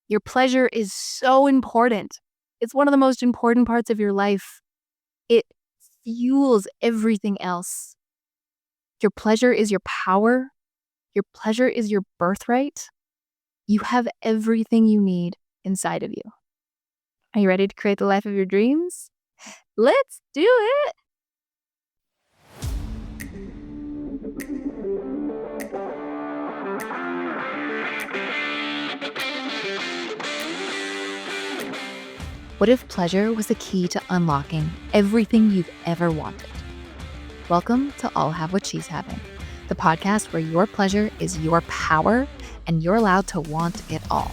Your pleasure is so important. It's one of the most important parts of your life. It fuels everything else. Your pleasure is your power. Your pleasure is your birthright. You have everything you need inside of you. Are you ready to create the life of your dreams? Let's do it! What if pleasure was the key to unlocking everything you've ever wanted? Welcome to I'll Have What She's Having, the podcast where your pleasure is your power and you're allowed to want it all.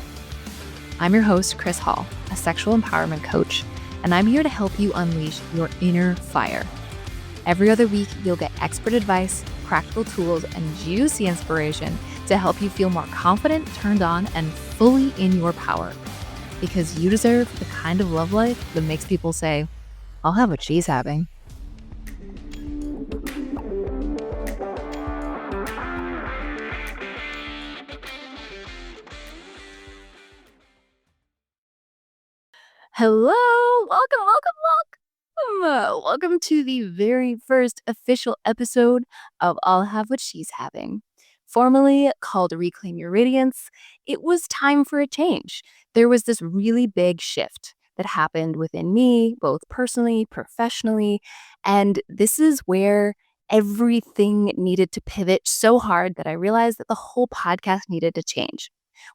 I'm your host, Kris Hall, a sexual empowerment coach, and I'm here to help you unleash your inner fire. Every other week, you'll get expert advice, practical tools, and juicy inspiration to help you feel more confident, turned on, and fully in your power. Because you deserve the kind of love life that makes people say, I'll have what she's having. Hello, welcome to the very first official episode of I'll Have What She's Having. Formerly called Reclaim Your Radiance, it was time for a change. There was this really big shift that happened within me, both personally, professionally, and this is where everything needed to pivot so hard that I realized that the whole podcast needed to change.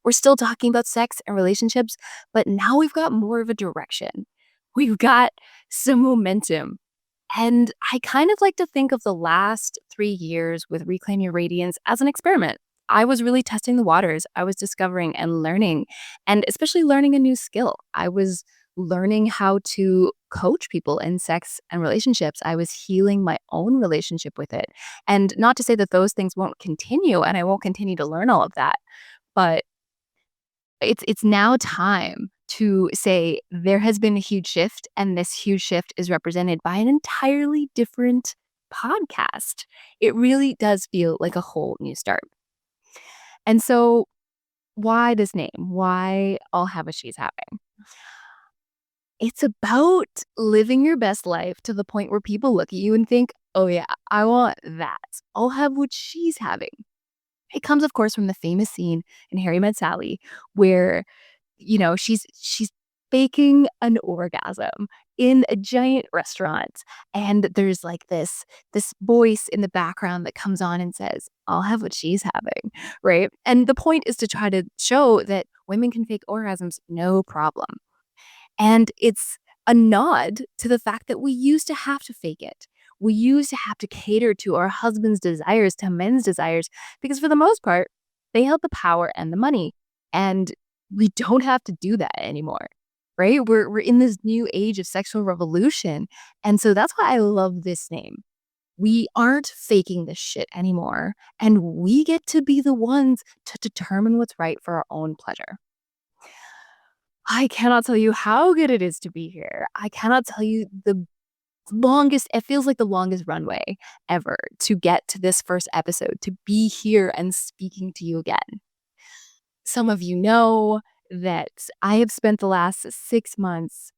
We're still talking about sex and relationships, but now we've got more of a direction. We've got some momentum. And I kind of like to think of the last 3 years with Reclaim Your Radiance as an experiment. I was really testing the waters. I was discovering and learning, and especially learning a new skill. I was learning how to coach people in sex and relationships. I was healing my own relationship with it. And not to say that those things won't continue and I won't continue to learn all of that, but it's now time to say there has been a huge shift, and this huge shift is represented by an entirely different podcast. It really does feel like a whole new start. And so why this name? Why I'll Have What She's Having? It's about living your best life to the point where people look at you and think, oh yeah, I want that. I'll have what she's having. It comes, of course, from the famous scene in Harry Met Sally where, she's faking an orgasm in a giant restaurant. And there's like this voice in the background that comes on and says, I'll have what she's having, right? And the point is to try to show that women can fake orgasms no problem. And it's a nod to the fact that we used to have to fake it. We used to have to cater to our husband's desires, to men's desires, because for the most part, they held the power and the money. And we don't have to do that anymore, right? We're in this new age of sexual revolution. And so that's why I love this name. We aren't faking this shit anymore. And we get to be the ones to determine what's right for our own pleasure. I cannot tell you how good it is to be here. I cannot tell you it feels like the longest runway ever to get to this first episode, to be here and speaking to you again. Some of you know that I have spent the last 6 months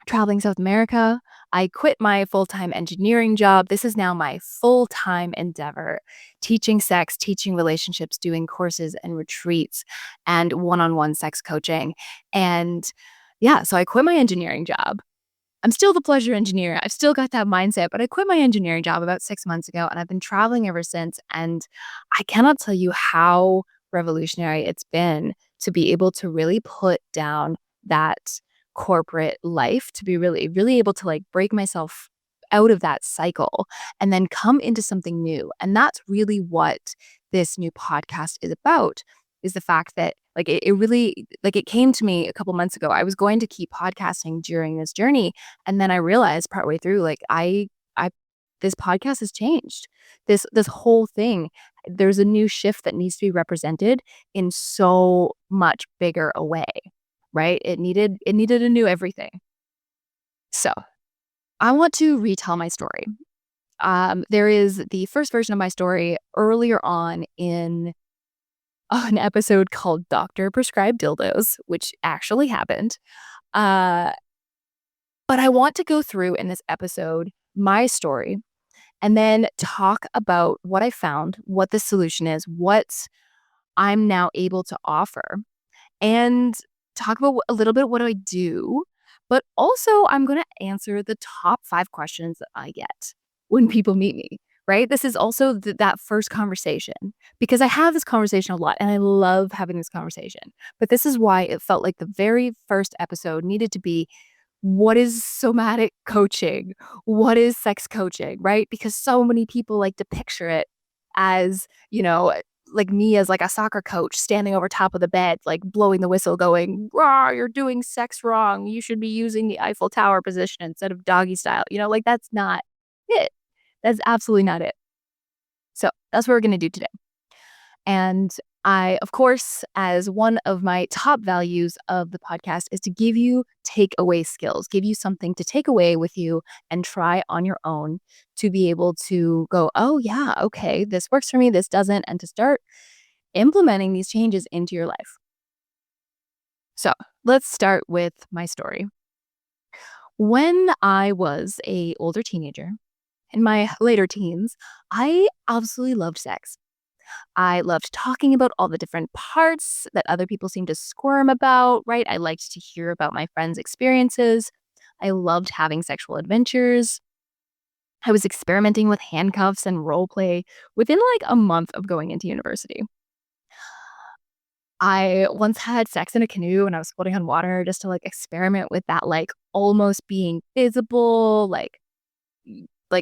traveling South America. I quit my full-time engineering job. This is now my full-time endeavor, teaching sex, teaching relationships, doing courses and retreats and one-on-one sex coaching. And yeah, so I quit my engineering job. I'm still the pleasure engineer. I've still got that mindset, but I quit my engineering job about 6 months ago and I've been traveling ever since. And I cannot tell you how revolutionary it's been to be able to really put down that corporate life, to be really, really able to like break myself out of that cycle and then come into something new. And that's really what this new podcast is about, is the fact that like it really, like it came to me a couple months ago. I was going to keep podcasting during this journey. And then I realized partway through, like this podcast has changed. This whole thing, there's a new shift that needs to be represented in so much bigger a way, right? It needed a new everything. So I want to retell my story. There is the first version of my story earlier on in an episode called Doctor Prescribed Dildos, which actually happened. Uh, but I want to go through in this episode my story and then talk about what I found, what the solution is, what I'm now able to offer, and talk about a little bit what I do. But also, I'm going to answer the top 5 questions that I get when people meet me, right? This is also that first conversation because I have this conversation a lot and I love having this conversation. But this is why it felt like the very first episode needed to be what is somatic coaching? What is sex coaching, right? Because so many people like to picture it as, like me as like a soccer coach standing over top of the bed, like blowing the whistle, going, "Rah, you're doing sex wrong. You should be using the Eiffel Tower position instead of doggy style." Like that's not it. That's absolutely not it. So that's what we're going to do today. And I, of course, as one of my top values of the podcast is to give you takeaway skills, give you something to take away with you and try on your own to be able to go, oh, yeah, okay, this works for me, this doesn't, and to start implementing these changes into your life. So let's start with my story. When I was a older teenager, in my later teens, I absolutely loved sex. I loved talking about all the different parts that other people seem to squirm about, right? I liked to hear about my friends' experiences. I loved having sexual adventures. I was experimenting with handcuffs and role play within like a month of going into university. I once had sex in a canoe and I was floating on water just to like experiment with that, like almost being visible, like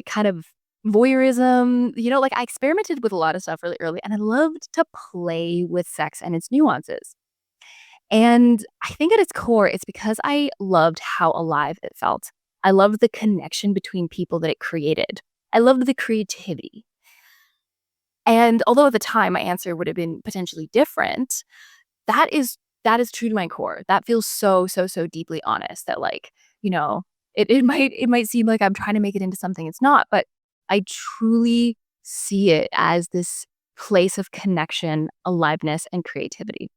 kind of voyeurism, like I experimented with a lot of stuff really early and I loved to play with sex and its nuances. And I think at its core, it's because I loved how alive it felt. I loved the connection between people that it created. I loved the creativity. And although at the time my answer would have been potentially different, that is that is true to my core. That feels so, so, so deeply honest that like, you know, it might seem like I'm trying to make it into something it's not, but I truly see it as this place of connection, aliveness, and creativity.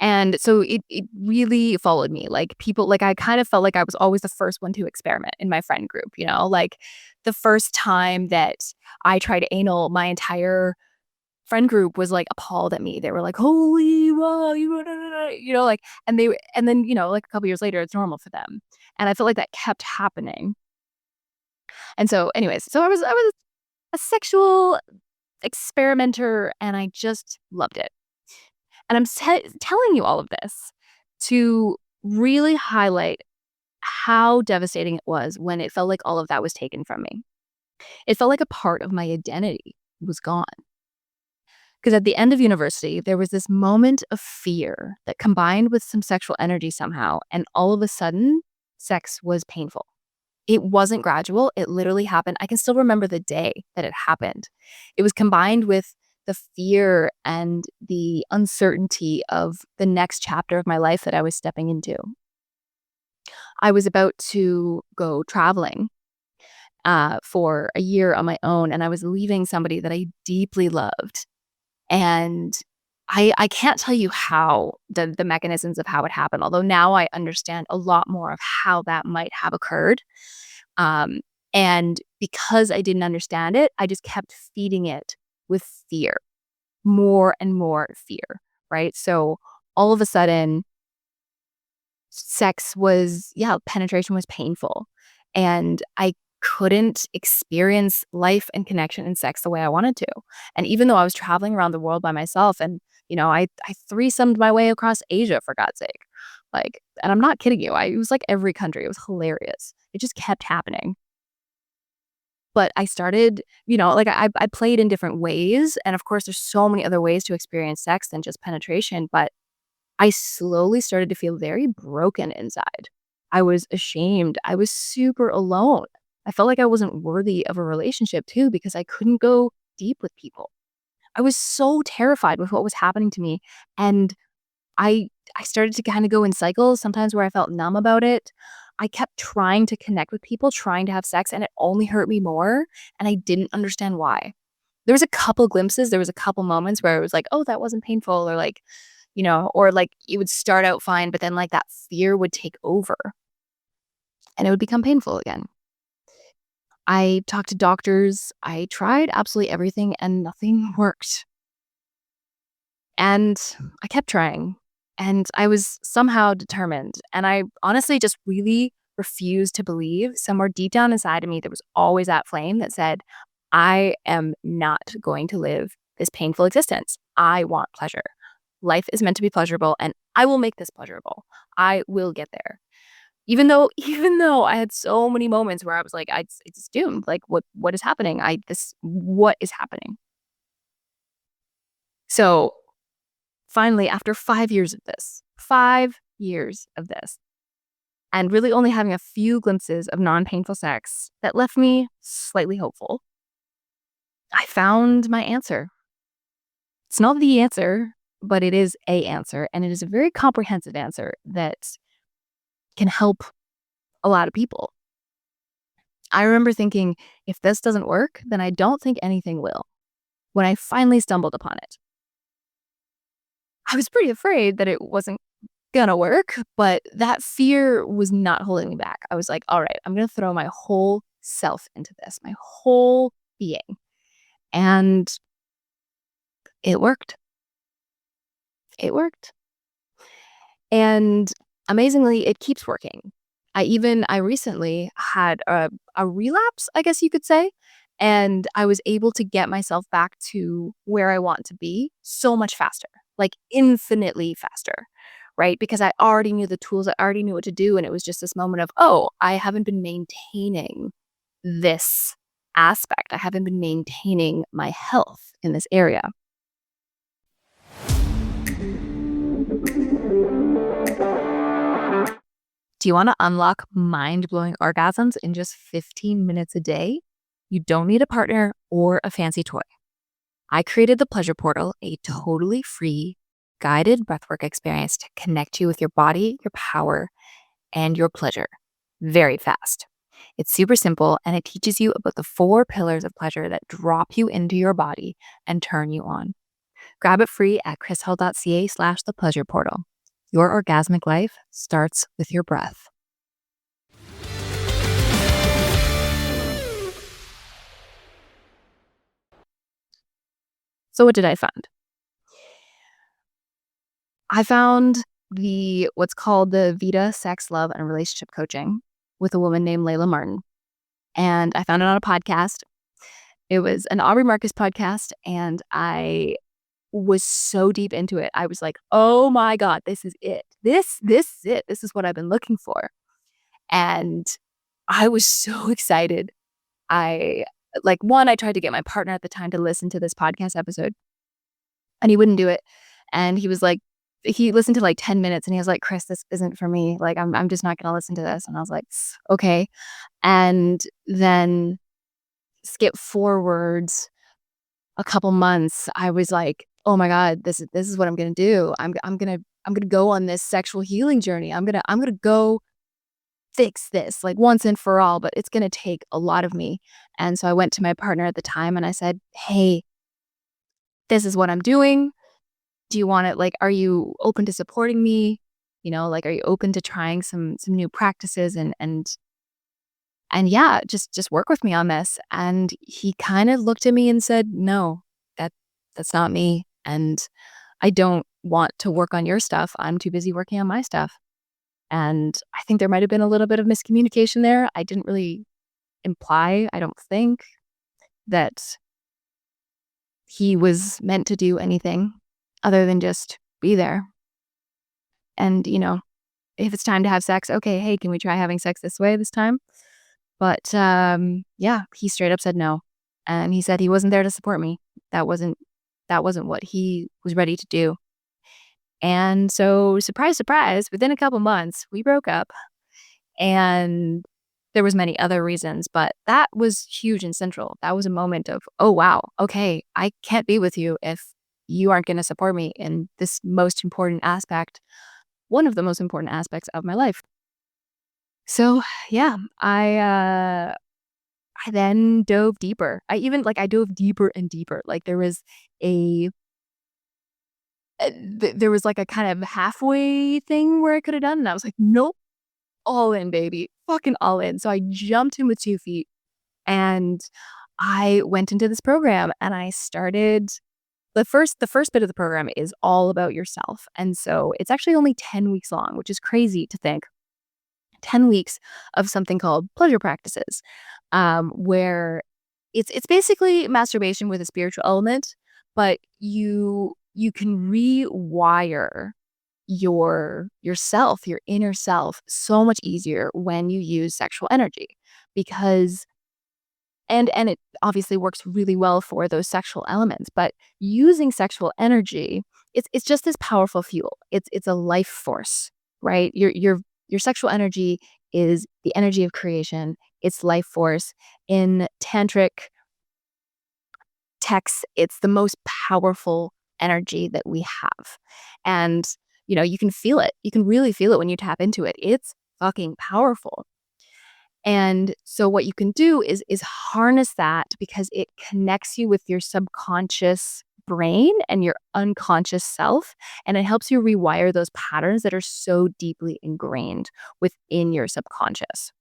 And so it really followed me. Like people like I kind of felt like I was always the first one to experiment in my friend group, like the first time that I tried anal, my entire friend group was, like, appalled at me. They were like, "Holy wow, like and then, like, a couple years later, it's normal for them. And I felt like that kept happening. And so anyways, so I was a sexual experimenter, and I just loved it. And I'm telling you all of this to really highlight how devastating it was when it felt like all of that was taken from me. It felt like a part of my identity was gone. Because at the end of university, there was this moment of fear that combined with some sexual energy somehow, and all of a sudden, sex was painful. It wasn't gradual, it literally happened. I can still remember the day that it happened. It was combined with the fear and the uncertainty of the next chapter of my life that I was stepping into. I was about to go traveling for a year on my own, and I was leaving somebody that I deeply loved. And I can't tell you how the mechanisms of how it happened, although now I understand a lot more of how that might have occurred. Um, and because I didn't understand it, I just kept feeding it with fear, more and more fear, right? So all of a sudden, penetration was painful. And I couldn't experience life and connection and sex the way I wanted to. And even though I was traveling around the world by myself and, I threesomed my way across Asia for God's sake. Like, and I'm not kidding you. It was like every country. It was hilarious. It just kept happening. But I started, like I played in different ways. And of course, there's so many other ways to experience sex than just penetration. But I slowly started to feel very broken inside. I was ashamed. I was super alone. I felt like I wasn't worthy of a relationship too because I couldn't go deep with people. I was so terrified with what was happening to me, and I started to kind of go in cycles sometimes where I felt numb about it. I kept trying to connect with people, trying to have sex, and it only hurt me more, and I didn't understand why. There was a couple glimpses, there was a couple moments where it was like, "Oh, that wasn't painful," or like, or like it would start out fine, but then like that fear would take over and it would become painful again. I talked to doctors, I tried absolutely everything and nothing worked. And I kept trying and I was somehow determined. And I honestly just really refused to believe somewhere deep down inside of me, there was always that flame that said, I am not going to live this painful existence. I want pleasure. Life is meant to be pleasurable and I will make this pleasurable. I will get there. Even though I had so many moments where I was like, it's doomed. Like what is happening? What is happening? So finally, after 5 years of this, 5 years of this, and really only having a few glimpses of non-painful sex that left me slightly hopeful, I found my answer. It's not the answer, but it is a answer, and it is a very comprehensive answer that can help a lot of people. I remember thinking, if this doesn't work, then I don't think anything will. When I finally stumbled upon it, I was pretty afraid that it wasn't gonna work, but that fear was not holding me back. I was like, all right, I'm gonna throw my whole self into this, my whole being. And it worked. It worked. And amazingly, it keeps working. I recently had a relapse, I guess you could say. And I was able to get myself back to where I want to be so much faster, like infinitely faster, right? Because I already knew the tools, I already knew what to do. And it was just this moment of, oh, I haven't been maintaining this aspect. I haven't been maintaining my health in this area. Do you want to unlock mind blowing orgasms in just 15 minutes a day? You don't need a partner or a fancy toy. I created the Pleasure Portal, a totally free, guided breathwork experience to connect you with your body, your power, and your pleasure very fast. It's super simple and it teaches you about the 4 pillars of pleasure that drop you into your body and turn you on. Grab it free at krishall.ca/the pleasure portal. Your orgasmic life starts with your breath. So what did I find? I found what's called the Vita Sex, Love, and Relationship Coaching with a woman named Layla Martin. And I found it on a podcast. It was an Aubrey Marcus podcast, and I was so deep into it. I was like, oh my God, this is it. This is it. This is what I've been looking for. And I was so excited. I I tried to get my partner at the time to listen to this podcast episode and he wouldn't do it. And he was like, he listened to like 10 minutes and he was like, Kris, this isn't for me. Like, I'm just not going to listen to this. And I was like, okay. And then skip forwards a couple months, I was like, oh my God, this is what I'm going to do. I'm going to go on this sexual healing journey. I'm going to go fix this like once and for all, but it's going to take a lot of me. And so I went to my partner at the time and I said, hey, this is what I'm doing. Do you want it? Like, are you open to supporting me? Like, are you open to trying some new practices and yeah, just work with me on this. And he kind of looked at me and said, no, that's not me. And I don't want to work on your stuff. I'm too busy working on my stuff. And I think there might have been a little bit of miscommunication there. I didn't really imply, I don't think, that he was meant to do anything other than just be there. And, if it's time to have sex, okay, hey, can we try having sex this way this time? But yeah, he straight up said no. And he said he wasn't there to support me. That wasn't what he was ready to do. And so surprise, surprise, within a couple months, we broke up. And there was many other reasons, but that was huge and central. That was a moment of, oh wow, okay, I can't be with you if you aren't going to support me in this most important aspect, one of the most important aspects of my life. So yeah, I I then dove deeper. I dove deeper and deeper. Like a there was like a kind of halfway thing where I could have done, and I was like, "Nope, all in, baby. Fucking all in." So I jumped in with 2 feet, and I went into this program, and I started the first bit of the program is all about yourself, and so it's actually only 10 weeks long, which is crazy to think. 10 weeks of something called pleasure practices, where it's basically masturbation with a spiritual element, but you can rewire yourself, your inner self, so much easier when you use sexual energy because and it obviously works really well for those sexual elements, but using sexual energy, it's just this powerful fuel. It's a life force, right? Your sexual energy is the energy of creation. It's life force. In tantric texts, it's the most powerful energy that we have. And you can feel it. You can really feel it when you tap into it. It's fucking powerful. And so what you can do is harness that because it connects you with your subconscious brain and your unconscious self, and it helps you rewire those patterns that are so deeply ingrained within your subconscious.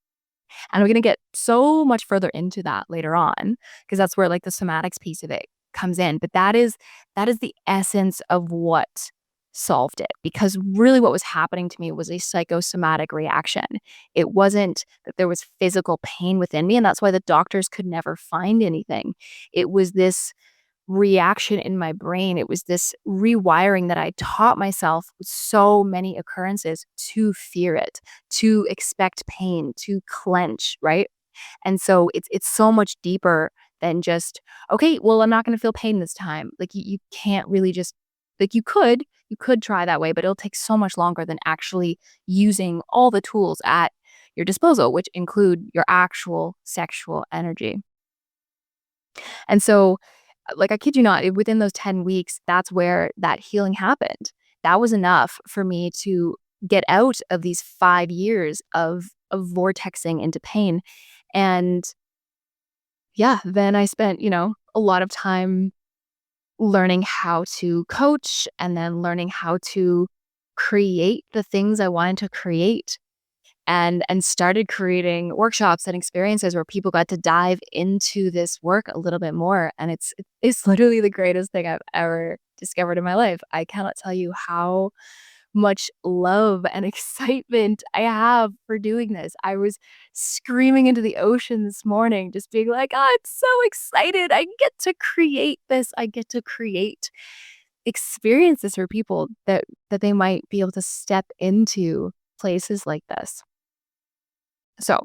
And we're going to get so much further into that later on because that's where like the somatics piece of it comes in. But that is the essence of what solved it because really what was happening to me was a psychosomatic reaction. It wasn't that there was physical pain within me and that's why the doctors could never find anything. It was this reaction in my brain. It was this rewiring that I taught myself with so many occurrences to fear it, to expect pain, to clench, right? And so it's so much deeper than just, okay, well, I'm not going to feel pain this time. Like you can't really just like you could try that way, but it'll take so much longer than actually using all the tools at your disposal, which include your actual sexual energy. And so like, I kid you not, within those 10 weeks, that's where that healing happened. That was enough for me to get out of these 5 years of vortexing into pain. And yeah, then I spent, a lot of time learning how to coach and then learning how to create the things I wanted to create and started creating workshops and experiences where people got to dive into this work a little bit more and it's literally the greatest thing I've ever discovered in my life. I cannot tell you how much love and excitement I have for doing this. I was screaming into the ocean this morning just being like, "Oh, I'm so excited. I get to create this. I get to create experiences for people that they might be able to step into places like this." So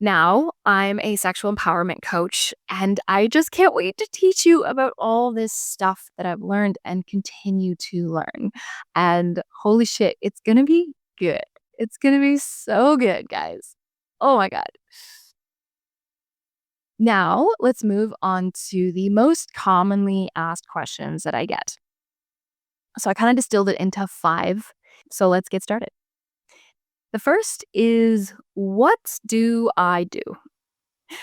now I'm a sexual empowerment coach, and I just can't wait to teach you about all this stuff that I've learned and continue to learn. And holy shit, it's going to be good. It's going to be so good, guys. Oh my God. Now let's move on to the most commonly asked questions that I get. So I kind of distilled it into 5. So let's get started. The first is, what do I do?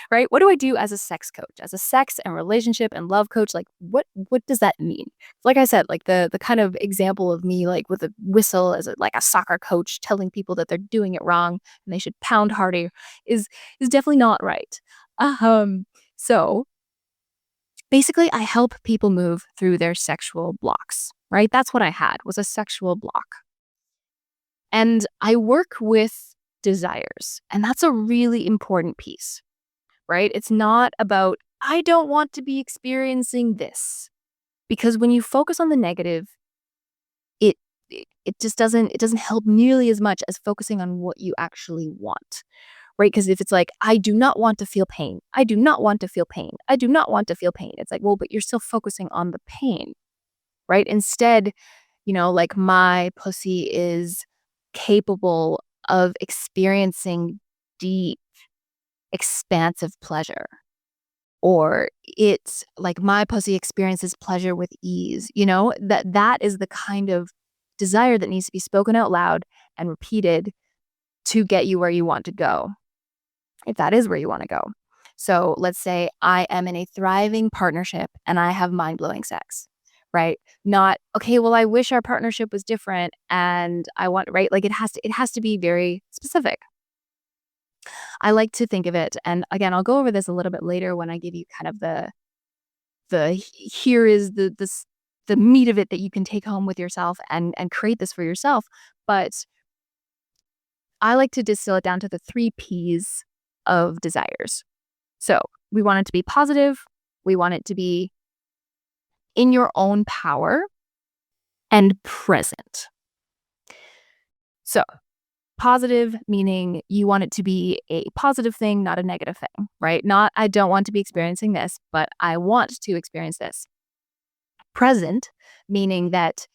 Right? What do I do as a sex coach? As a sex and relationship and love coach? Like what does that mean? Like I said, like the kind of example of me like with a whistle as like a soccer coach telling people that they're doing it wrong and they should pound harder is definitely not right. So basically I help people move through their sexual blocks, right? That's what I had was a sexual block. And I work with desires. And that's a really important piece, right? It's not about, I don't want to be experiencing this. Because when you focus on the negative, it it just doesn't help nearly as much as focusing on what you actually want. Right? Because if it's like, I do not want to feel pain. I do not want to feel pain. I do not want to feel pain. It's like, well, but you're still focusing on the pain, right? Instead, like my pussy is capable of experiencing deep, expansive pleasure. Or it's like my pussy experiences pleasure with ease, that is the kind of desire that needs to be spoken out loud and repeated to get you where you want to go, if that is where you want to go. So let's say I am in a thriving partnership and I have mind-blowing sex, right? Not, okay, well, I wish our partnership was different and I want, right? Like it has to be very specific. I like to think of it, and again, I'll go over this a little bit later when I give you kind of here is the meat of it that you can take home with yourself and create this for yourself. But I like to distill it down to the 3 Ps of desires. So, we want it to be positive, we want it to be in your own power and present. So, positive meaning you want it to be a positive thing, not a negative thing, right? Not, I don't want to be experiencing this, but I want to experience this. Present meaning that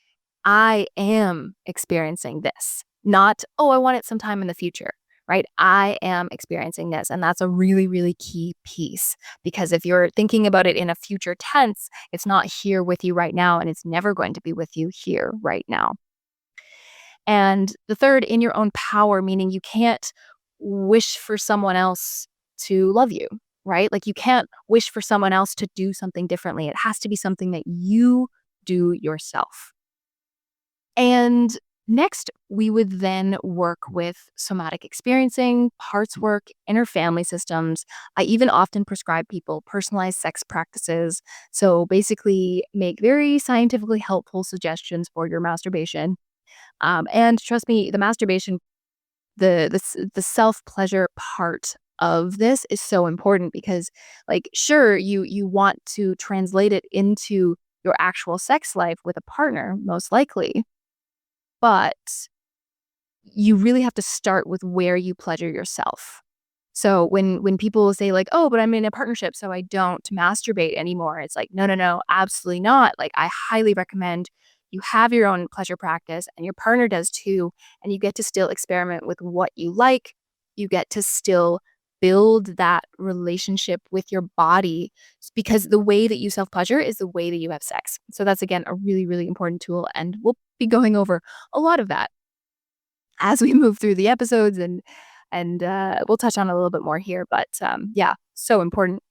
I am experiencing this, not, oh, I want it sometime in the future, right? I am experiencing this. And that's a really, really key piece because if you're thinking about it in a future tense, it's not here with you right now and it's never going to be with you here right now. And the third, in your own power, meaning you can't wish for someone else to love you, right? Like you can't wish for someone else to do something differently. It has to be something that you do yourself. And next, we would then work with somatic experiencing, parts work, inner family systems. I even often prescribe people personalized sex practices. So basically, make very scientifically helpful suggestions for your masturbation. And trust me, the masturbation, the self pleasure part of this is so important because, like, sure, you want to translate it into your actual sex life with a partner, most likely, but you really have to start with where you pleasure yourself. So when people say like, "Oh, but I'm in a partnership, so I don't masturbate anymore." It's like, "No, no, no, absolutely not." Like I highly recommend you have your own pleasure practice and your partner does too, and you get to still experiment with what you like. You get to still build that relationship with your body because the way that you self-pleasure is the way that you have sex. So that's again a really, really important tool and we'll be going over a lot of that as we move through the episodes and we'll touch on a little bit more here, but yeah, so important.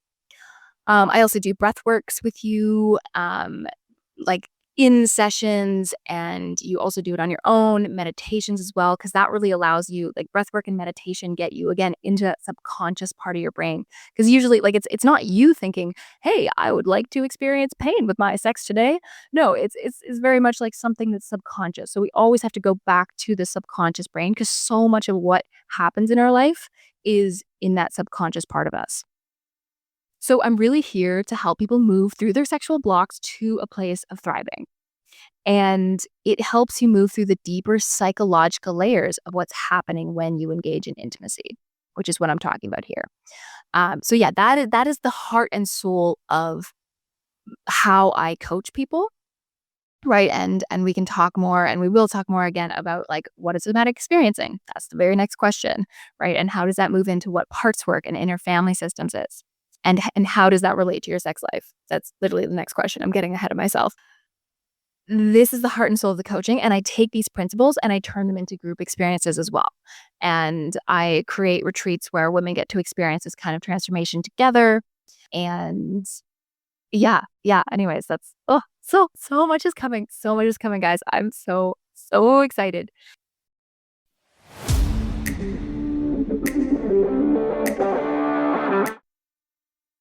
I also do breath works with you, like in sessions, and you also do it on your own, meditations as well, because that really allows you, like breath work and meditation get you again into that subconscious part of your brain. Because usually, like it's not you thinking, "Hey, I would like to experience pain with my sex today." No, it's very much like something that's subconscious. So we always have to go back to the subconscious brain because so much of what happens in our life is in that subconscious part of us. So I'm really here to help people move through their sexual blocks to a place of thriving. And it helps you move through the deeper psychological layers of what's happening when you engage in intimacy, which is what I'm talking about here. So yeah, that is the heart and soul of how I coach people, right? And we can talk more, and we will talk more again about like what is somatic experiencing. That's the very next question, right? And how does that move into what parts work and inner family systems is, and how does that relate to your sex life? That's literally the next question. I'm getting ahead of myself. This is the heart and soul of the coaching, and I take these principles and I turn them into group experiences as well. And I create retreats where women get to experience this kind of transformation together. And yeah, yeah. Anyways, that's so much is coming. So much is coming, guys. I'm so excited.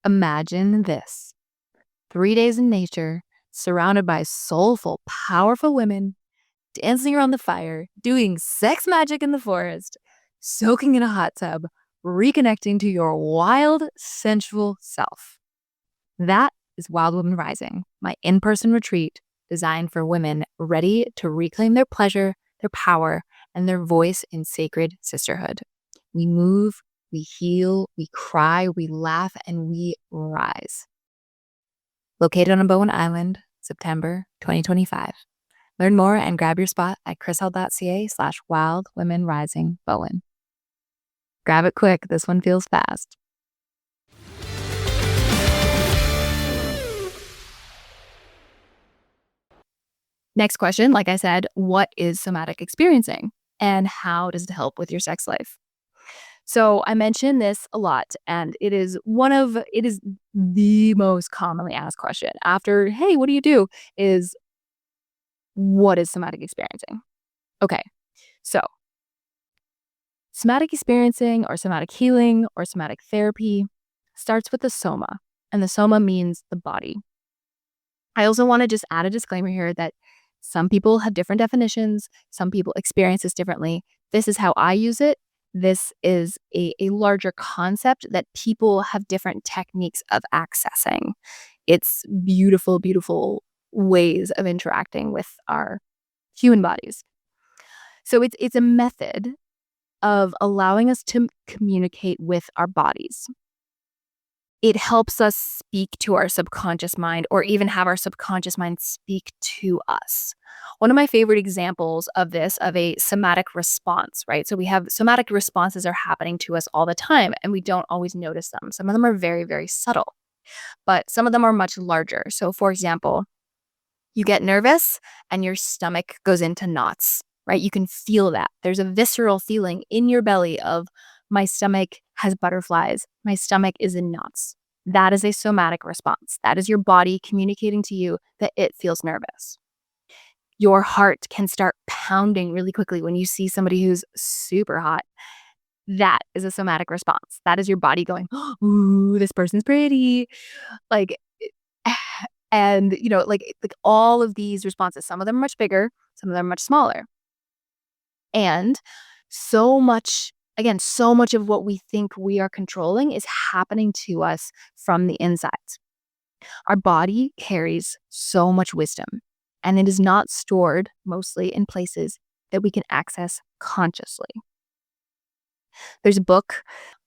Imagine this. 3 days in nature, surrounded by soulful, powerful women, dancing around the fire, doing sex magic in the forest, soaking in a hot tub, reconnecting to your wild, sensual self. That is Wild Women Rising, my in-person retreat designed for women ready to reclaim their pleasure, their power, and their voice in sacred sisterhood. We move, we heal, we cry, we laugh, and we rise. Located on Bowen Island, September 2025. Learn more and grab your spot at krishall.ca/wildwomenrisingbowen. Grab it quick. This one feels fast. Next question, like I said, what is somatic experiencing and how does it help with your sex life? So I mention this a lot, and it is the most commonly asked question after, "Hey, what do you do?" is what is somatic experiencing? Okay. So, somatic experiencing or somatic healing or somatic therapy starts with the soma, and the soma means the body. I also want to just add a disclaimer here that some people have different definitions, some people experience this differently. This is how I use it. This is a larger concept that people have different techniques of accessing. It's beautiful, beautiful ways of interacting with our human bodies. So it's a method of allowing us to communicate with our bodies. It helps us speak to our subconscious mind or even have our subconscious mind speak to us. One of my favorite examples of this, of a somatic response, right? So we have somatic responses are happening to us all the time and we don't always notice them. Some of them are very, very subtle, but some of them are much larger. So, for example, you get nervous and your stomach goes into knots, right? You can feel that. There's a visceral feeling in your belly of my stomach has butterflies, my stomach is in knots. That is a somatic response. That is your body communicating to you that it feels nervous. Your heart can start pounding really quickly when you see somebody who's super hot. That is a somatic response. That is your body going, "Ooh, this person's pretty." Like, and, like all of these responses, some of them are much bigger, some of them are much smaller. And so much, again, so much of what we think we are controlling is happening to us from the insides. Our body carries so much wisdom, and it is not stored mostly in places that we can access consciously. There's a book,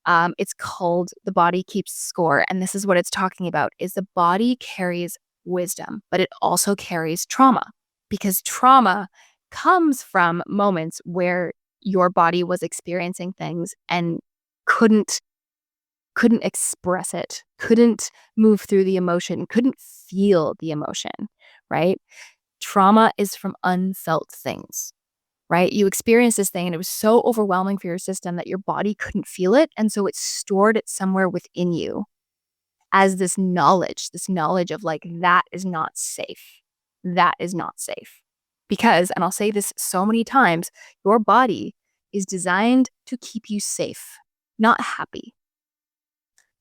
it's called The Body Keeps Score, and this is what it's talking about, is the body carries wisdom, but it also carries trauma, because trauma comes from moments where your body was experiencing things and couldn't couldn't express it, couldn't move through the emotion, couldn't feel the emotion, right? Trauma is from unfelt things, right? You experienced this thing and it was so overwhelming for your system that your body couldn't feel it. And so it stored it somewhere within you as this knowledge of like, that is not safe. That is not safe. Because, and I'll say this so many times, your body is designed to keep you safe, not happy.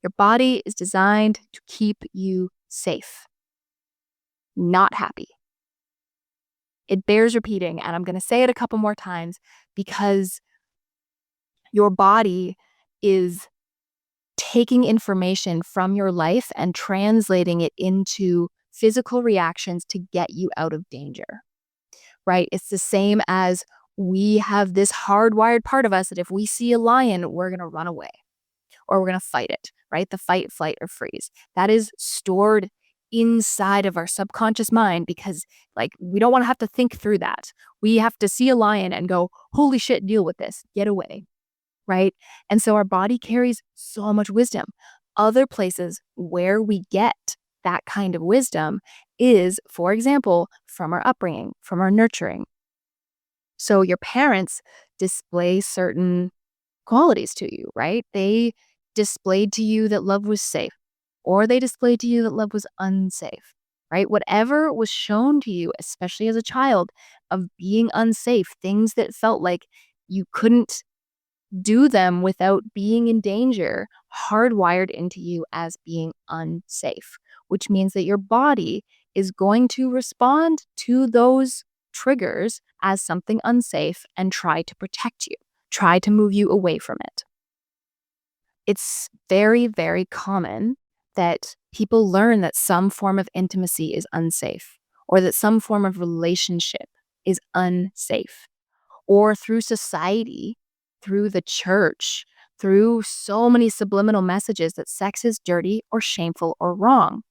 Your body is designed to keep you safe, not happy. It bears repeating, and I'm going to say it a couple more times because your body is taking information from your life and translating it into physical reactions to get you out of danger, right? It's the same as we have this hardwired part of us that if we see a lion, we're going to run away or we're going to fight it, right? The fight, flight, or freeze. That is stored inside of our subconscious mind because like we don't want to have to think through that. We have to see a lion and go, holy shit, deal with this, get away, right? And so our body carries so much wisdom. Other places where we get that kind of wisdom is, for example, from our upbringing, from our nurturing. So your parents display certain qualities to you, right? They displayed to you that love was safe, or they displayed to you that love was unsafe, right? Whatever was shown to you, especially as a child, of being unsafe, things that felt like you couldn't do them without being in danger, hardwired into you as being unsafe, which means that your body is going to respond to those triggers as something unsafe and try to protect you, try to move you away from it. It's very, very common that people learn that some form of intimacy is unsafe or that some form of relationship is unsafe, or through society, through the church, through so many subliminal messages that sex is dirty or shameful or wrong.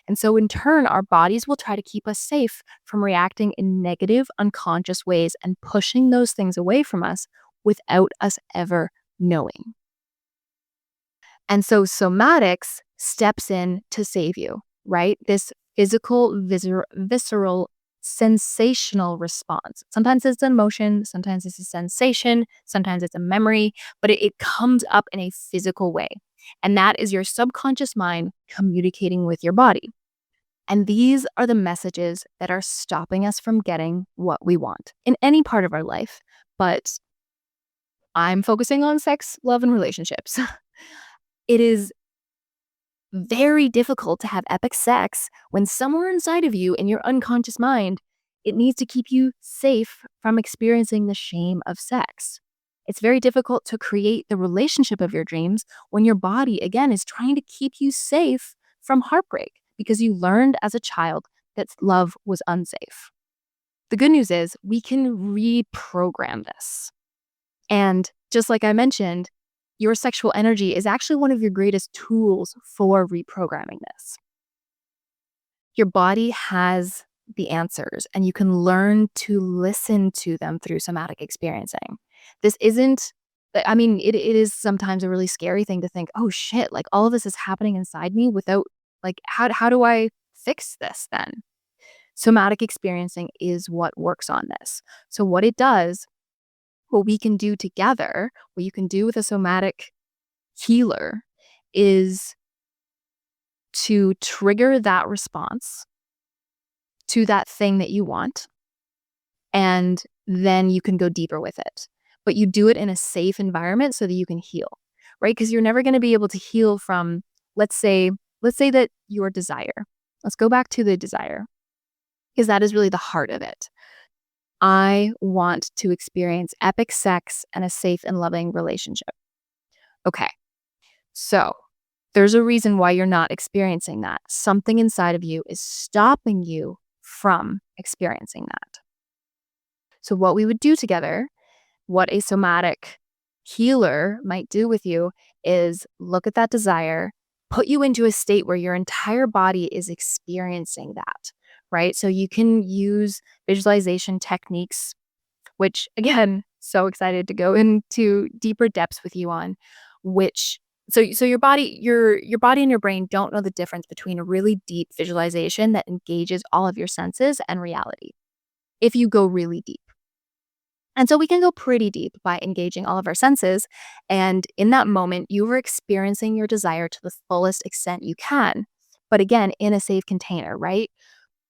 And so, in turn, our bodies will try to keep us safe from reacting in negative, unconscious ways and pushing those things away from us without us ever knowing. And so, somatics steps in to save you, right? This physical, visceral sensational response. Sometimes it's an emotion, sometimes it's a sensation, sometimes it's a memory, but it comes up in a physical way. And that is your subconscious mind communicating with your body. And these are the messages that are stopping us from getting what we want in any part of our life. But I'm focusing on sex, love, and relationships. It is very difficult to have epic sex when somewhere inside of you in your unconscious mind, it needs to keep you safe from experiencing the shame of sex. It's very difficult to create the relationship of your dreams when your body, again, is trying to keep you safe from heartbreak because you learned as a child that love was unsafe. The good news is we can reprogram this. And just like I mentioned, your sexual energy is actually one of your greatest tools for reprogramming this. Your body has the answers, and you can learn to listen to them through somatic experiencing. This isn't, I mean, it is sometimes a really scary thing to think, oh shit, like all of this is happening inside me without, like, how do I fix this then? Somatic experiencing is what works on this. So, what it does, what we can do together, what you can do with a somatic healer is to trigger that response to that thing that you want, and then you can go deeper with it. But you do it in a safe environment so that you can heal, right? Because you're never going to be able to heal from, let's say that your desire. Let's go back to the desire, because that is really the heart of it. I want to experience epic sex and a safe and loving relationship. Okay. So there's a reason why you're not experiencing that. Something inside of you is stopping you from experiencing that. So, what we would do together, what a somatic healer might do with you, is look at that desire, put you into a state where your entire body is experiencing that, right? So, you can use visualization techniques, which again, so excited to go into deeper depths with you on, which so your body and your brain don't know the difference between a really deep visualization that engages all of your senses and reality if you go really deep. And so we can go pretty deep by engaging all of our senses, and in that moment you are experiencing your desire to the fullest extent you can, but again in a safe container, right?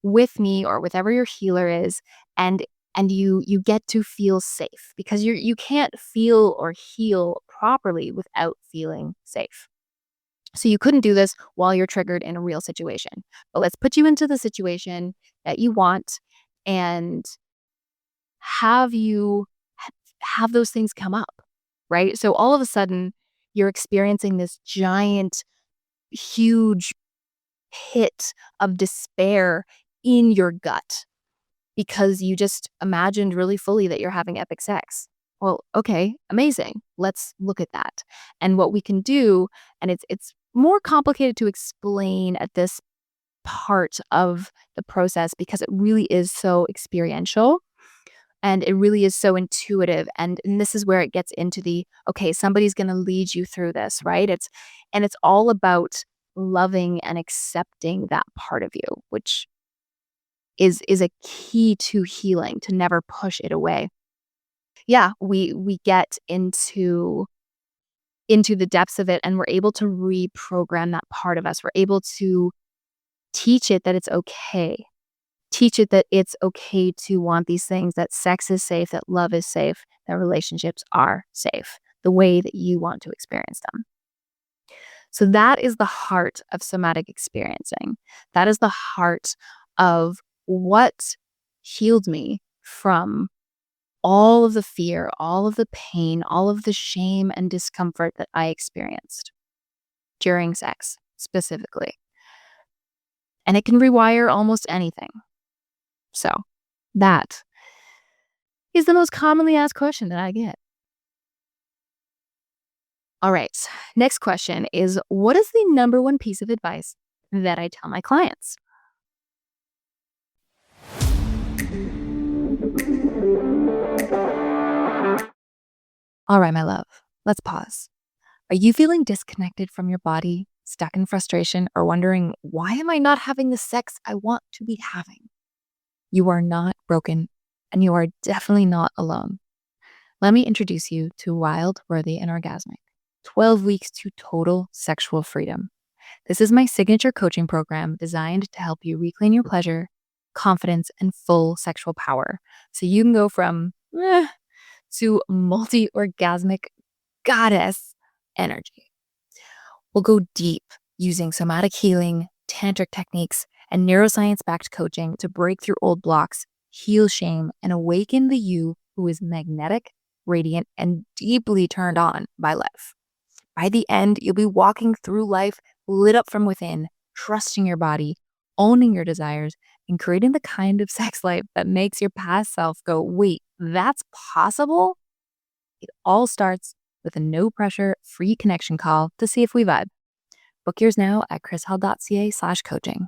With me or whatever your healer is, and you get to feel safe because you can't feel or heal properly without feeling safe. So you couldn't do this while you're triggered in a real situation. But let's put you into the situation that you want and have you have those things come up, right? So all of a sudden you're experiencing this giant huge pit of despair in your gut because you just imagined really fully that you're having epic sex. Well, okay, amazing. Let's look at that. And what we can do, and it's more complicated to explain at this part of the process because it really is so experiential and it really is so intuitive, and this is where it gets into the, okay, somebody's going to lead you through this, right? It's all about loving and accepting that part of you, which is a key to healing, to never push it away. Yeah, we get into the depths of it, and we're able to reprogram that part of us. We're able to teach it that it's okay. Teach it that it's okay to want these things, that sex is safe, that love is safe, that relationships are safe, the way that you want to experience them. So that is the heart of somatic experiencing. That is the heart of what healed me from all of the fear, all of the pain, all of the shame and discomfort that I experienced during sex specifically. And it can rewire almost anything. So that is the most commonly asked question that I get. All right. Next question is, what is the number one piece of advice that I tell my clients? All right, my love, let's pause. Are you feeling disconnected from your body, stuck in frustration, or wondering, why am I not having the sex I want to be having? You are not broken, and you are definitely not alone. Let me introduce you to Wild, Worthy, and Orgasmic 12 Weeks to Total Sexual Freedom. This is my signature coaching program designed to help you reclaim your pleasure, confidence, and full sexual power so you can go from to multi orgasmic goddess energy. We'll go deep using somatic healing, tantric techniques, and neuroscience backed coaching to break through old blocks, heal shame, and awaken the you who is magnetic, radiant, and deeply turned on by life. By the end, you'll be walking through life lit up from within, trusting your body, owning your desires, and creating the kind of sex life that makes your past self go, wait, that's possible? It all starts with a no pressure, free connection call to see if we vibe. Book yours now at krishall.ca/coaching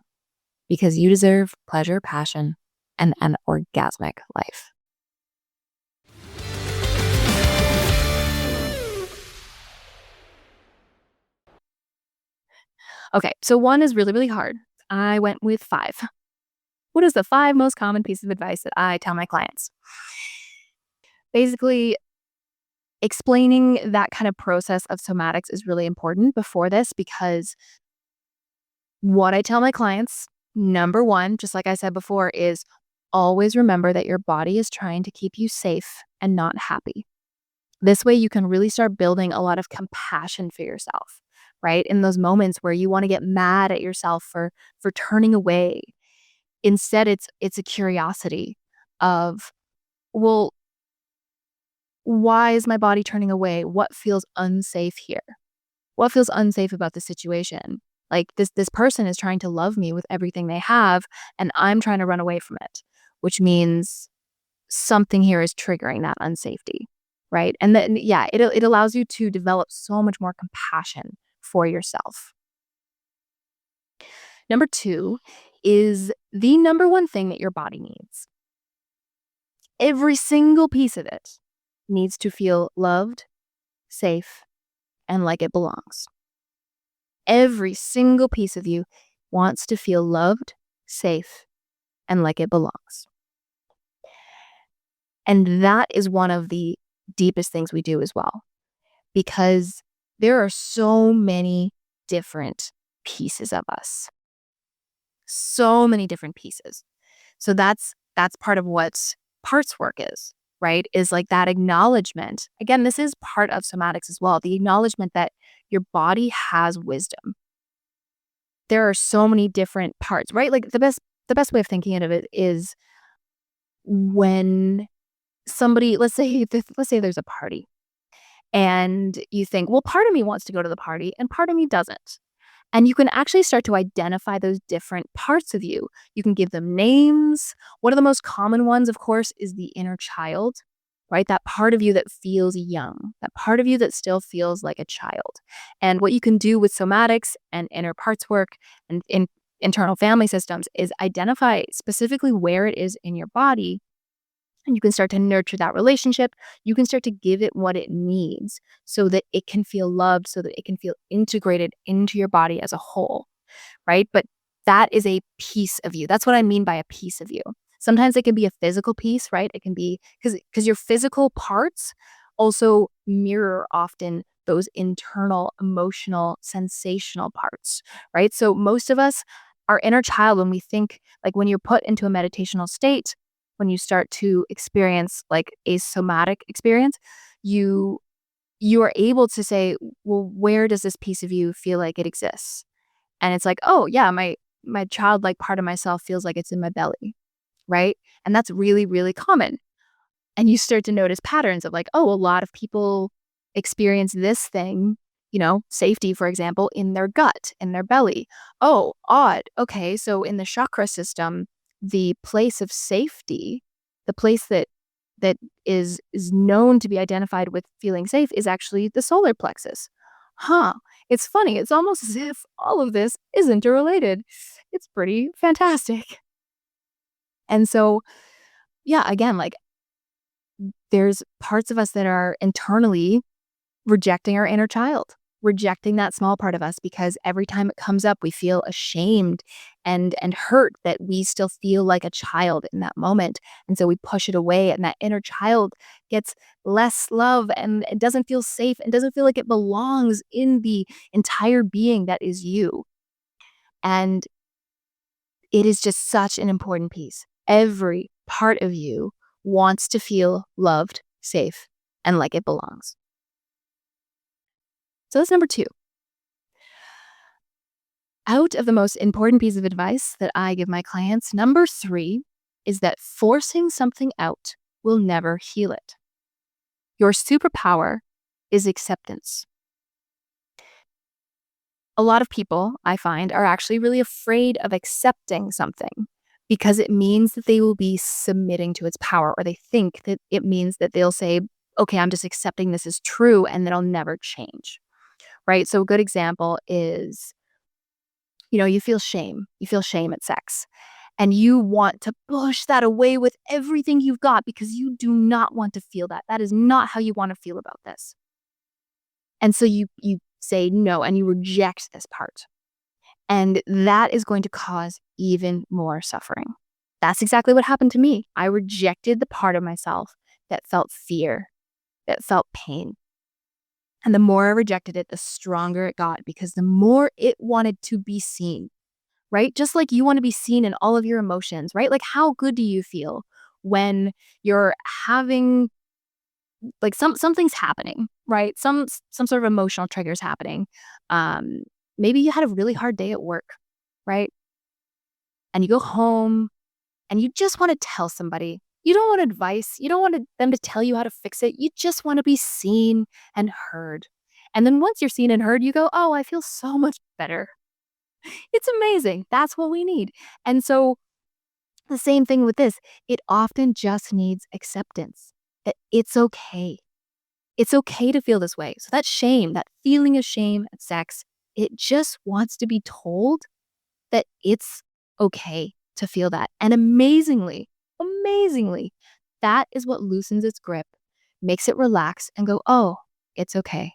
because you deserve pleasure, passion, and an orgasmic life. Okay, so one is really, really hard. I went with 5. What is the 5 most common pieces of advice that I tell my clients? Basically, explaining that kind of process of somatics is really important before this because what I tell my clients, number 1, just like I said before, is always remember that your body is trying to keep you safe and not happy. This way you can really start building a lot of compassion for yourself, right? In those moments where you want to get mad at yourself for turning away. Instead, it's a curiosity of, well, why is my body turning away? What feels unsafe here? What feels unsafe about the situation? Like this person is trying to love me with everything they have, and I'm trying to run away from it, which means something here is triggering that unsafety, right? And then yeah, it allows you to develop so much more compassion for yourself. Number 2 is the number 1 thing that your body needs. Every single piece of it needs to feel loved, safe, and like it belongs. Every single piece of you wants to feel loved, safe, and like it belongs. And that is one of the deepest things we do as well, because there are so many different pieces of us. So many different pieces. So that's part of what parts work is, right? Is like that acknowledgement. Again, this is part of somatics as well. The acknowledgement that your body has wisdom. There are so many different parts, right? Like the best way of thinking of it is when somebody, let's say there's a party and you think, well, part of me wants to go to the party and part of me doesn't. And you can actually start to identify those different parts of you. You can give them names. One of the most common ones, of course, is the inner child, right? That part of you that feels young, that part of you that still feels like a child. And what you can do with somatics and inner parts work and in internal family systems is identify specifically where it is in your body, and you can start to nurture that relationship. You can start to give it what it needs so that it can feel loved, so that it can feel integrated into your body as a whole, right? But that is a piece of you. That's what I mean by a piece of you. Sometimes it can be a physical piece, right? It can be because your physical parts also mirror often those internal, emotional, sensational parts, right? So most of us, our inner child, when we think, like when you're put into a meditational state, when you start to experience like a somatic experience, you you are able to say, well, where does this piece of you feel like it exists? And it's like, oh yeah, my childlike part of myself feels like it's in my belly, right? And that's really, really common. And you start to notice patterns of like, oh, a lot of people experience this thing, safety, for example, in their gut, in their belly. Oh, odd. Okay, so in the chakra system, the place of safety, the place that is known to be identified with feeling safe is actually the solar plexus. Huh. It's funny. It's almost as if all of this is interrelated. It's pretty fantastic. And so, yeah, again, like there's parts of us that are internally rejecting our inner child. rejecting that small part of us because every time it comes up, we feel ashamed and hurt that we still feel like a child in that moment. And so we push it away, and that inner child gets less love and it doesn't feel safe and doesn't feel like it belongs in the entire being that is you. And it is just such an important piece. Every part of you wants to feel loved, safe, and like it belongs. So that's number 2. Out of the most important piece of advice that I give my clients, number 3 is that forcing something out will never heal it. Your superpower is acceptance. A lot of people, I find, are actually really afraid of accepting something because it means that they will be submitting to its power, or they think that it means that they'll say, okay, I'm just accepting this as true and that I'll never change, right? So a good example is, you feel shame. You feel shame at sex. And you want to push that away with everything you've got because you do not want to feel that. That is not how you want to feel about this. And so you say no and you reject this part. And that is going to cause even more suffering. That's exactly what happened to me. I rejected the part of myself that felt fear, that felt pain. And the more I rejected it, the stronger it got because the more it wanted to be seen, right? Just like you want to be seen in all of your emotions, right? Like, how good do you feel when you're having like something's happening, right? Some sort of emotional triggers happening. Um, Maybe you had a really hard day at work, right? And you go home and you just want to tell somebody. You don't want advice. You don't want them to tell you how to fix it. You just want to be seen and heard. And then once you're seen and heard, you go, oh, I feel so much better. It's amazing. That's what we need. And so the same thing with this, it often just needs acceptance that it's okay. It's okay to feel this way. So that shame, that feeling of shame at sex, it just wants to be told that it's okay to feel that. And amazingly, that is what loosens its grip, makes it relax and go, oh, it's okay.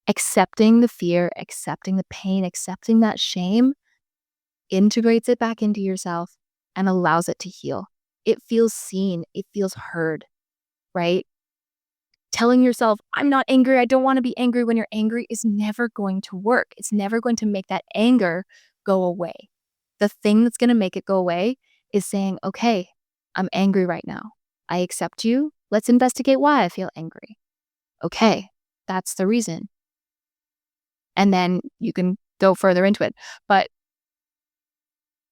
Accepting the fear, accepting the pain, accepting that shame integrates it back into yourself and allows it to heal. It feels seen, it feels heard, right? Telling yourself, I'm not angry, I don't want to be angry when you're angry is never going to work. It's never going to make that anger go away. The thing that's going to make it go away is saying, okay, I'm angry right now. I accept you. Let's investigate why I feel angry. Okay, that's the reason. And then you can go further into it. But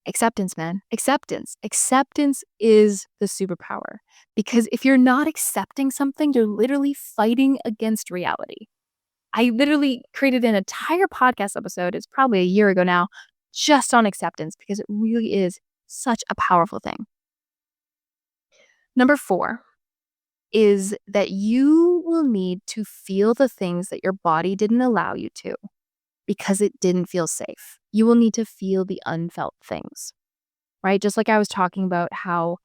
acceptance, man. Acceptance. Acceptance is the superpower. Because if you're not accepting something, you're literally fighting against reality. I literally created an entire podcast episode, it's probably a year ago now, just on acceptance because it really is such a powerful thing. Number 4 is that you will need to feel the things that your body didn't allow you to because it didn't feel safe. You will need to feel the unfelt things. Right? Just like I was talking about how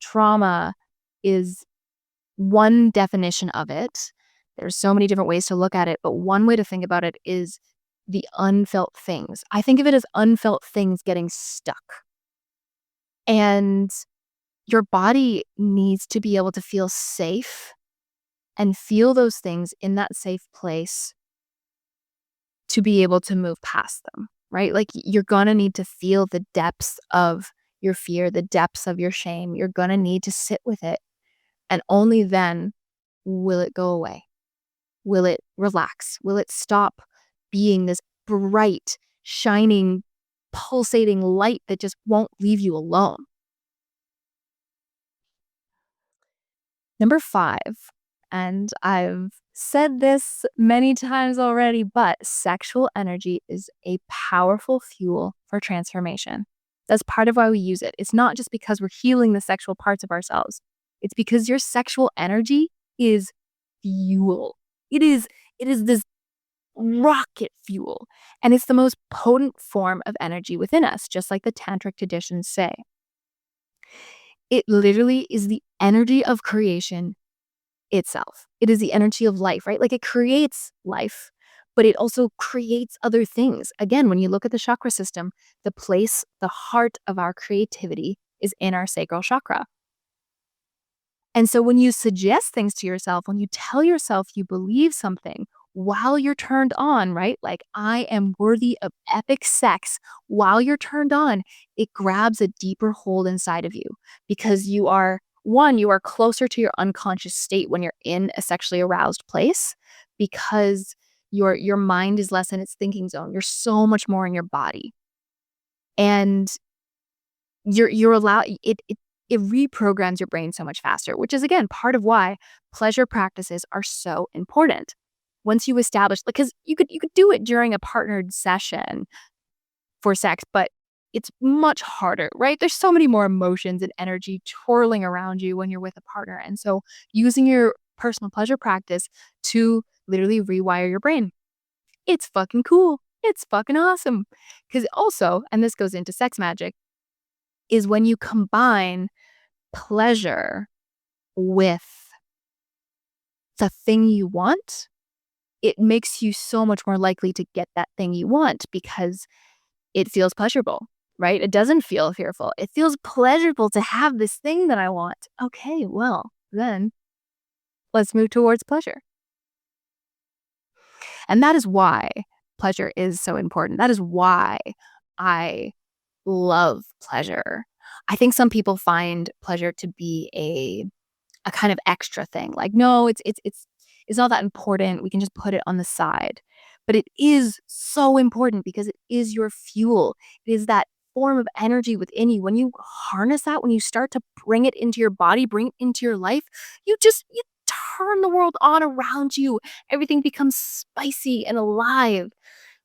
trauma is one definition of it. There's so many different ways to look at it, but one way to think about it is the unfelt things. I think of it as unfelt things getting stuck. And your body needs to be able to feel safe and feel those things in that safe place to be able to move past them, right? Like you're going to need to feel the depths of your fear, the depths of your shame. You're going to need to sit with it. And only then will it go away. Will it relax? Will it stop being this bright, shining, pulsating light that just won't leave you alone? Number 5, and I've said this many times already, but sexual energy is a powerful fuel for transformation. That's part of why we use it. It's not just because we're healing the sexual parts of ourselves. It's because your sexual energy is fuel. It is this rocket fuel, and it's the most potent form of energy within us, just like the tantric traditions say. It literally is the energy of creation itself. It is the energy of life, right? Like it creates life, but it also creates other things. Again, when you look at the chakra system, the heart of our creativity is in our sacral chakra. And so when you suggest things to yourself, when you tell yourself you believe something while you're turned on, right? Like, I am worthy of epic sex while you're turned on, it grabs a deeper hold inside of you because you are closer to your unconscious state when you're in a sexually aroused place because your mind is less in its thinking zone. You're so much more in your body. And you're allowed it reprograms your brain so much faster, which is again part of why pleasure practices are so important. Once you establish, because you could do it during a partnered session for sex, but it's much harder, right? There's so many more emotions and energy twirling around you when you're with a partner. And so using your personal pleasure practice to literally rewire your brain. It's fucking cool. It's fucking awesome. Because also, and this goes into sex magic, is when you combine pleasure with the thing you want, it makes you so much more likely to get that thing you want because it feels pleasurable, right? It doesn't feel fearful. It feels pleasurable to have this thing that I want. Okay, well, then let's move towards pleasure. And that is why pleasure is so important. That is why I love pleasure. I think some people find pleasure to be a kind of extra thing. Like, no, it's not that important. We can just put it on the side. But it is so important because it is your fuel. It is that form of energy within you. When you harness that, when you start to bring it into your body, bring it into your life, you turn the world on around you. Everything becomes spicy and alive.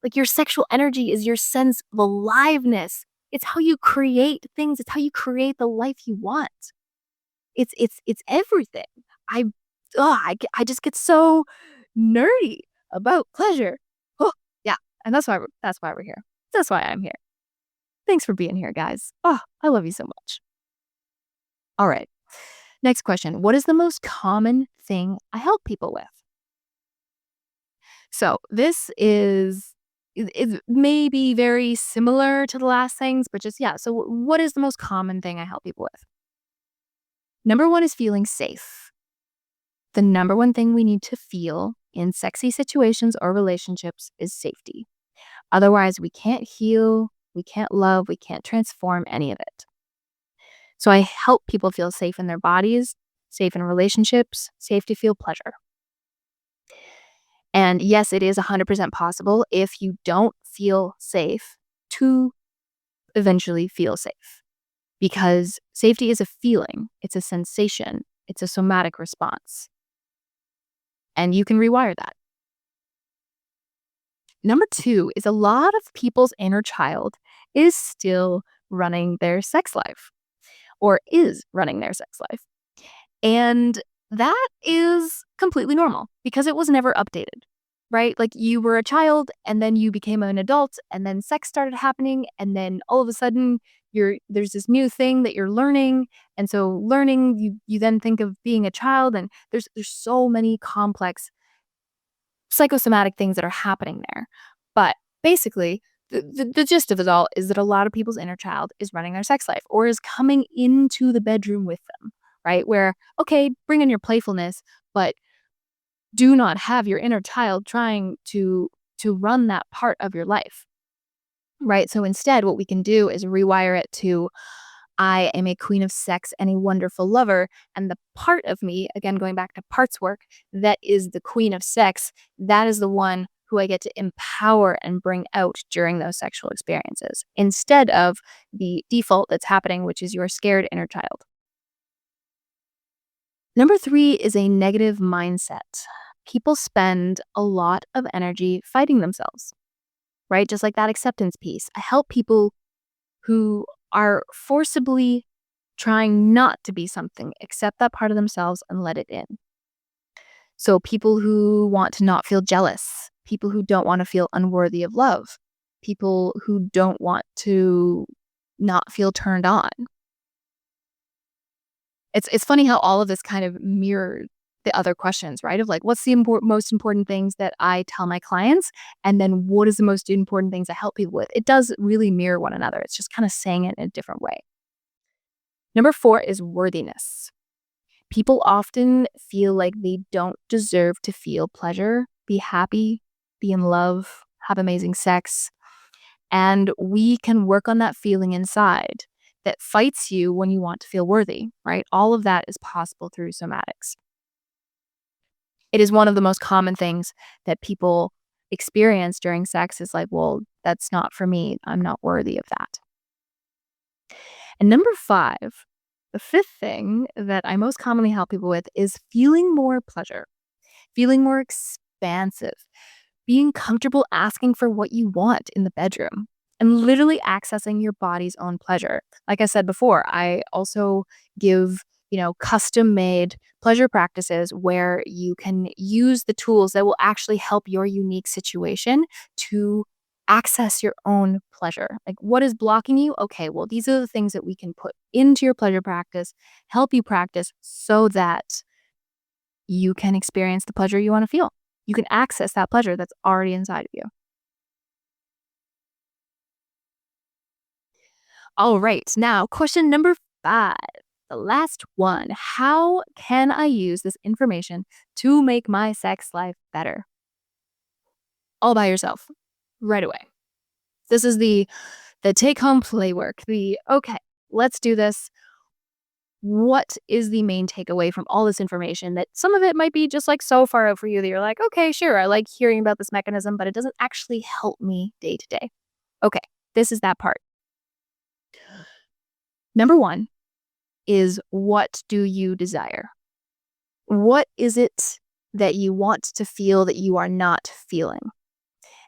Like your sexual energy is your sense of aliveness. It's how you create things. It's how you create the life you want. It's everything. I I just get so nerdy about pleasure. Oh, yeah, and that's why we're here. That's why I'm here. Thanks for being here, guys. Oh, I love you so much. All right. Next question. What is the most common thing I help people with? So this is maybe very similar to the last things, but just yeah. So what is the most common thing I help people with? Number one is feeling safe. The number one thing we need to feel in sexy situations or relationships is safety. Otherwise, we can't heal, we can't love, we can't transform any of it. So I help people feel safe in their bodies, safe in relationships, safe to feel pleasure. And yes, it is 100% possible if you don't feel safe to eventually feel safe because safety is a feeling, it's a sensation, it's a somatic response, and you can rewire that. Number two is a lot of people's inner child is still running their sex life or is running their sex life. And that is completely normal because it was never updated, right? Like you were a child and then you became an adult and then sex started happening and then all of a sudden there's this new thing that you're learning, and so learning you then think of being a child, and there's so many complex psychosomatic things that are happening there. But basically, the gist of it all is that a lot of people's inner child is running their sex life or is coming into the bedroom with them, right? Where, okay, bring in your playfulness, but do not have your inner child trying to run that part of your life, right? So instead, what we can do is rewire it to I am a queen of sex and a wonderful lover. And the part of me, again, going back to parts work, that is the queen of sex, that is the one who I get to empower and bring out during those sexual experiences instead of the default that's happening, which is your scared inner child. Number three is a negative mindset. People spend a lot of energy fighting themselves, right? Just like that acceptance piece. I help people who are forcibly trying not to be something, accept that part of themselves and let it in. So people who want to not feel jealous, people who don't want to feel unworthy of love, people who don't want to not feel turned on. It's funny how all of this kind of mirrored. the other questions, right? Of like, what's the most important things that I tell my clients? And then what is the most important things I help people with? It does really mirror one another. It's just kind of saying it in a different way. Number 4 is worthiness. People often feel like they don't deserve to feel pleasure, be happy, be in love, have amazing sex. And we can work on that feeling inside that fights you when you want to feel worthy, right? All of that is possible through somatics. It is one of the most common things that people experience during sex is like, well, that's not for me. I'm not worthy of that. And number 5, the fifth thing that I most commonly help people with is feeling more pleasure, feeling more expansive, being comfortable asking for what you want in the bedroom, and literally accessing your body's own pleasure. Like I said before, I also give, custom made pleasure practices where you can use the tools that will actually help your unique situation to access your own pleasure. Like, what is blocking you? Okay, well, these are the things that we can put into your pleasure practice, help you practice so that you can experience the pleasure you want to feel. You can access that pleasure that's already inside of you. All right, now question number 5, the last one. How can I use this information to make my sex life better? All by yourself, right away. This is the take home play work. Okay, let's do this. What is the main takeaway from all this information that some of it might be just like so far out for you that you're like, okay, sure, I like hearing about this mechanism, but it doesn't actually help me day to day. Okay, this is that part. Number 1 is, what do you desire? What is it that you want to feel that you are not feeling?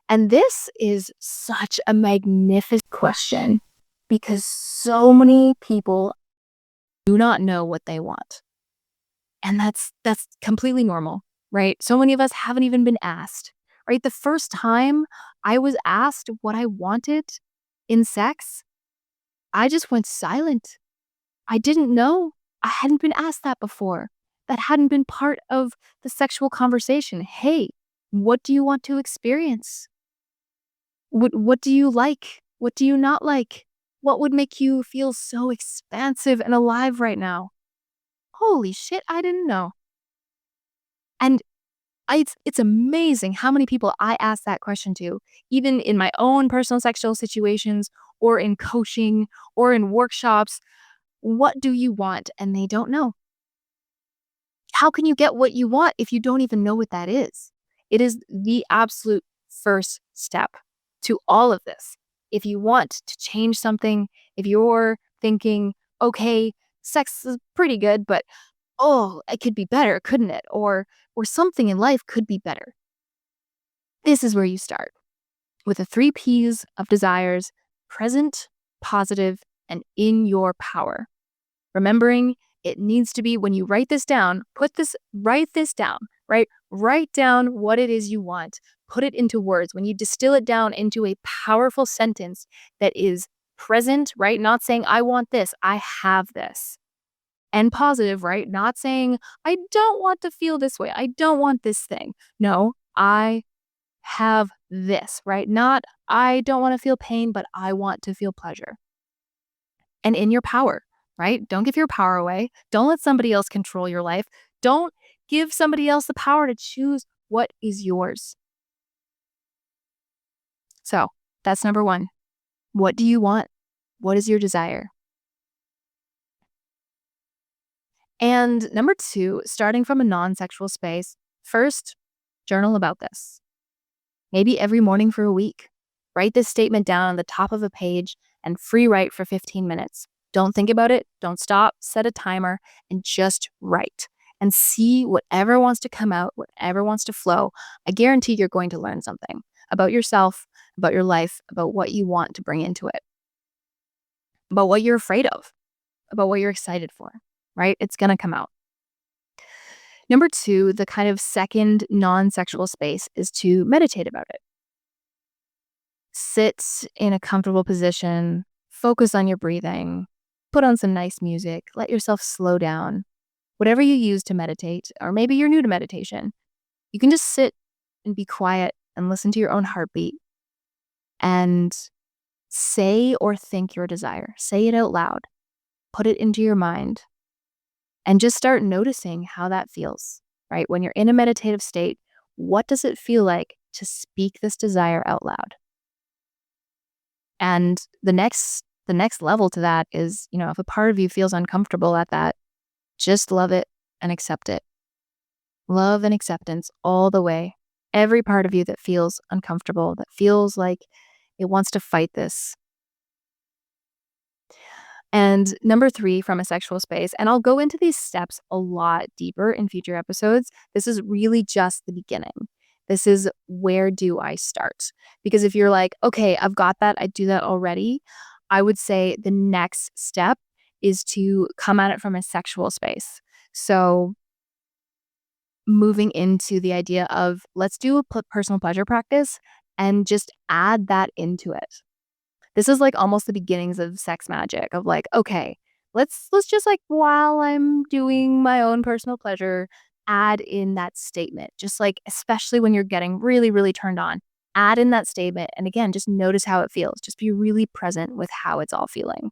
And this is such a magnificent question because so many people do not know what they want. And that's completely normal, right? So many of us haven't even been asked, right? The first time I was asked what I wanted in sex, I just went silent. I didn't know. I hadn't been asked that before. That hadn't been part of the sexual conversation. Hey, what do you want to experience? What do you like? What do you not like? What would make you feel so expansive and alive right now? Holy shit, I didn't know. And it's amazing how many people I ask that question to, even in my own personal sexual situations or in coaching or in workshops. What do you want? And they don't know. How can you get what you want if you don't even know what that is? It is the absolute first step to all of this. If you want to change something, if you're thinking, okay, sex is pretty good, but oh, it could be better, couldn't it? Or something in life could be better. This is where you start with the 3 P's of desires: present, positive, and in your power. Remembering it needs to be, when you write this down, write this down, right? Write down what it is you want. Put it into words. When you distill it down into a powerful sentence that is present, right? Not saying, I want this, I have this. And positive, right? Not saying, I don't want to feel this way, I don't want this thing. No, I have this, right? Not, I don't want to feel pain, but I want to feel pleasure. And in your power, right? Don't give your power away. Don't let somebody else control your life. Don't give somebody else the power to choose what is yours. So that's number 1. What do you want? What is your desire? And number 2, starting from a non-sexual space, first, journal about this. Maybe every morning for a week. Write this statement down on the top of a page and free write for 15 minutes. Don't think about it. Don't stop. Set a timer and just write and see whatever wants to come out, whatever wants to flow. I guarantee you're going to learn something about yourself, about your life, about what you want to bring into it, about what you're afraid of, about what you're excited for, right? It's going to come out. Number 2, the kind of second non-sexual space is to meditate about it. Sit in a comfortable position, focus on your breathing, put on some nice music, let yourself slow down, whatever you use to meditate, or maybe you're new to meditation, you can just sit and be quiet and listen to your own heartbeat and say or think your desire. Say it out loud. Put it into your mind and just start noticing how that feels, right? When you're in a meditative state, what does it feel like to speak this desire out loud? And the next level to that is, if a part of you feels uncomfortable at that, just love it and accept it. Love and acceptance all the way. Every part of you that feels uncomfortable, that feels like it wants to fight this. And number 3, from a sexual space, and I'll go into these steps a lot deeper in future episodes. This is really just the beginning. This is, where do I start? Because if you're like, okay, I've got that, I do that already, I would say the next step is to come at it from a sexual space. So moving into the idea of, let's do a personal pleasure practice and just add that into it. This is like almost the beginnings of sex magic, of like, okay, let's just, like, while I'm doing my own personal pleasure, add in that statement. Just like, especially when you're getting really, really turned on, add in that statement. And again, just notice how it feels. Just be really present with how it's all feeling.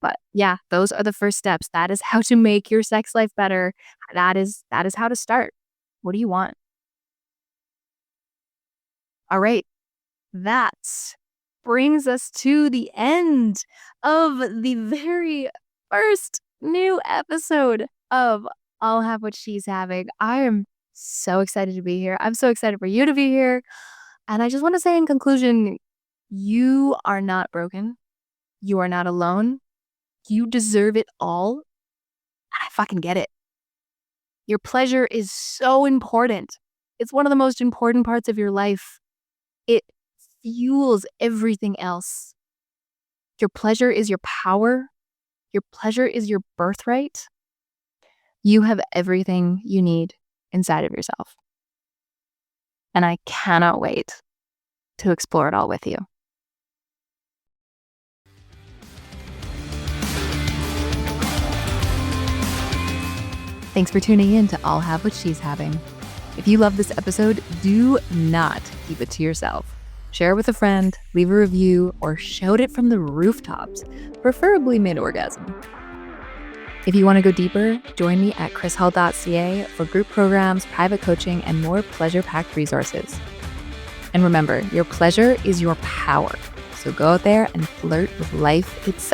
But yeah, those are the first steps. That is how to make your sex life better. That is how to start. What do you want? All right. That brings us to the end of the very first new episode of I'll Have What She's Having. I am so excited to be here. I'm so excited for you to be here. And I just want to say in conclusion, you are not broken. You are not alone. You deserve it all. I fucking get it. Your pleasure is so important. It's one of the most important parts of your life. It fuels everything else. Your pleasure is your power. Your pleasure is your birthright. You have everything you need inside of yourself. And I cannot wait to explore it all with you. Thanks for tuning in to I'll Have What She's Having. If you love this episode, do not keep it to yourself. Share it with a friend, leave a review, or shout it from the rooftops, preferably mid-orgasm. If you want to go deeper, join me at krishall.ca for group programs, private coaching, and more pleasure-packed resources. And remember, your pleasure is your power. So go out there and flirt with life itself.